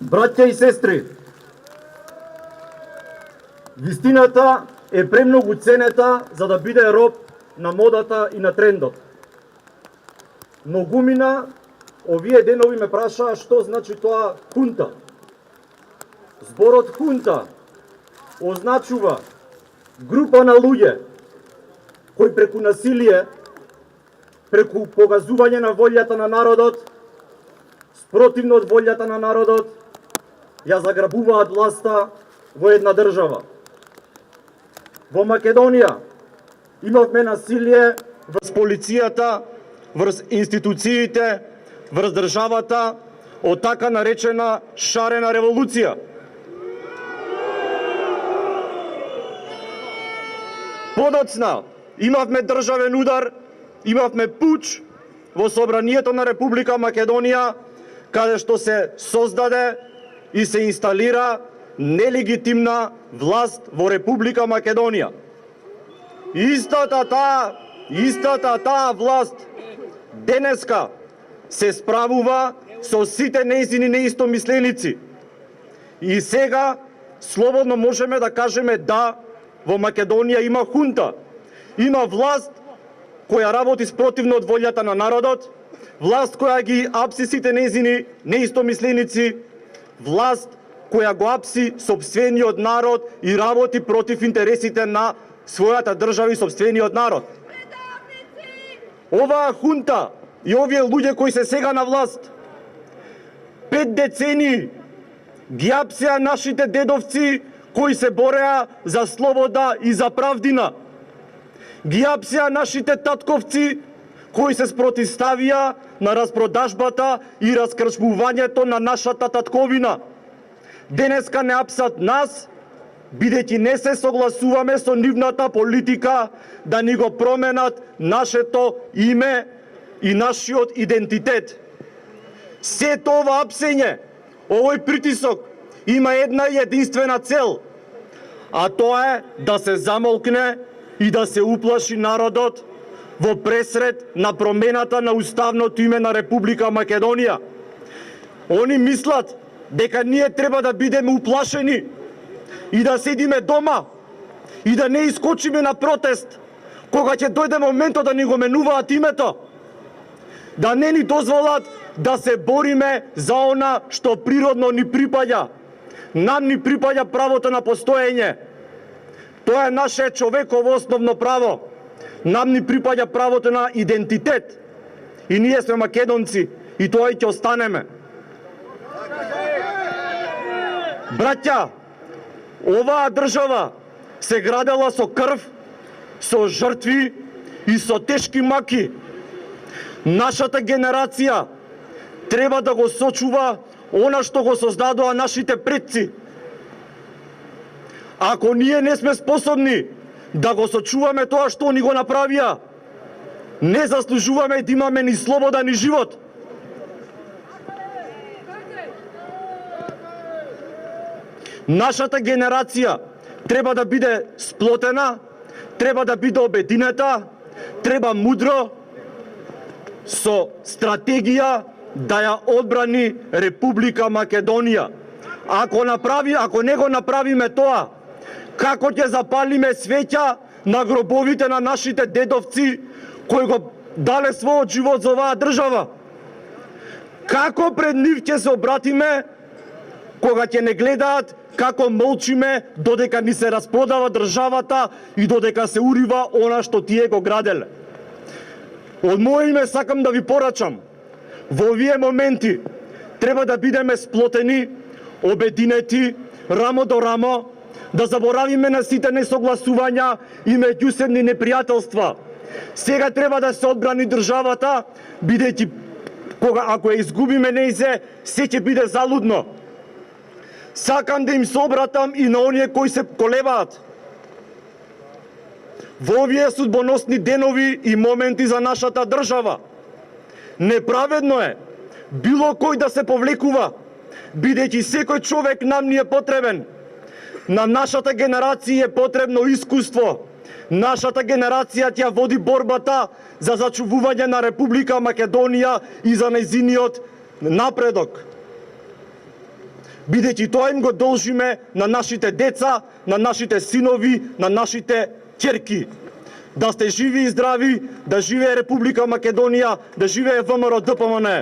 Браќа и сестри, вистината е премногу ценета за да биде роб на модата и на трендот. Многумина овие денови ме прашаа што значи тоа хунта. Зборот хунта означува група на луѓе кои преку насилие, преку погазување на волјата на народот, спротивно од волјата на народот, ја заграбуваат власта во една држава. Во Македонија имавме насилие врз полицијата, врз институциите, врз државата од така наречена шарена револуција. Подоцна имавме државен удар, имавме пуч во собранието на Република Македонија, каде што се создаде и се инсталира нелегитимна власт во Република Македонија. Истата таа власт денеска се справува со сите нејзини неистомисленици. И сега слободно можеме да кажеме да, во Македонија има хунта. Има власт која работи спротивно од волјата на народот, власт која ги апси сите нејзини неистомисленици, власт која го апси сопствениот народ и работи против интересите на својата држава и сопствениот народ. Оваа хунта и овие луѓе кои се сега на власт 5 децении ги апсеа нашите дедовци кои се бореа за слобода и за правдина. Ги апсеа нашите татковци кои се спротивставија на распродажбата и раскрчмувањето на нашата татковина. Денеска не апсат нас, бидејќи не се согласуваме со нивната политика да ни го променат нашето име и нашиот идентитет. Сето ова апсење, овој притисок има една единствена цел, а тоа е да се замолкне и да се уплаши народот во пресред на промената на уставното име на Република Македонија. Они мислат дека ние треба да бидеме уплашени и да седиме дома и да не искочиме на протест кога ќе дојде моментот да ни го менуваат името, да не ни дозволат да се бориме за она што природно ни припаѓа. Нам ни припаѓа правото на постоење. Тоа е наше човеково основно право. Нам ни припаѓа правото на идентитет. И ние сме македонци и тоа и ќе останеме. Браќа, оваа држава се градела со крв, со жртви и со тешки маки. Нашата генерација треба да го сочува она што го создадоа нашите предци. Ако ние не сме способни да го сочуваме тоа што ни го направија, не заслужуваме да имаме ни слобода, ни живот. Нашата генерација треба да биде сплотена, треба да биде обединета, треба мудро, со стратегија да ја одбрани Република Македонија. Ако не го направиме тоа, како ќе запалиме свеќа на гробовите на нашите дедовци кои го дале својот живот за оваа држава? Како пред нив ќе се обратиме кога ќе не гледаат како молчиме додека ни се распродава државата и додека се урива она што тие го граделе? Од моје име сакам да ви порачам, во овие моменти треба да бидеме сплотени, обединети, рамо до рамо, да заборавиме на сите несогласувања и меѓусебни непријателства. Сега треба да се одбрани државата, бидејќи ако ја изгубиме нејзе, се ќе биде залудно. Сакам да им се обратам и на оние кои се колебаат. Во овие судбоносни денови и моменти за нашата држава, неправедно е било кој да се повлекува, бидејќи секој човек нам ни е потребен. На нашата генерација е потребно искуство. Нашата генерација ќе води борбата за зачувување на Република Македонија и за нејзиниот напредок. бидејќи тоа им го должиме на нашите деца, на нашите синови, на нашите ќерки. Да сте живи и здрави, да живее Република Македонија, да живее ВМРО ДПМН.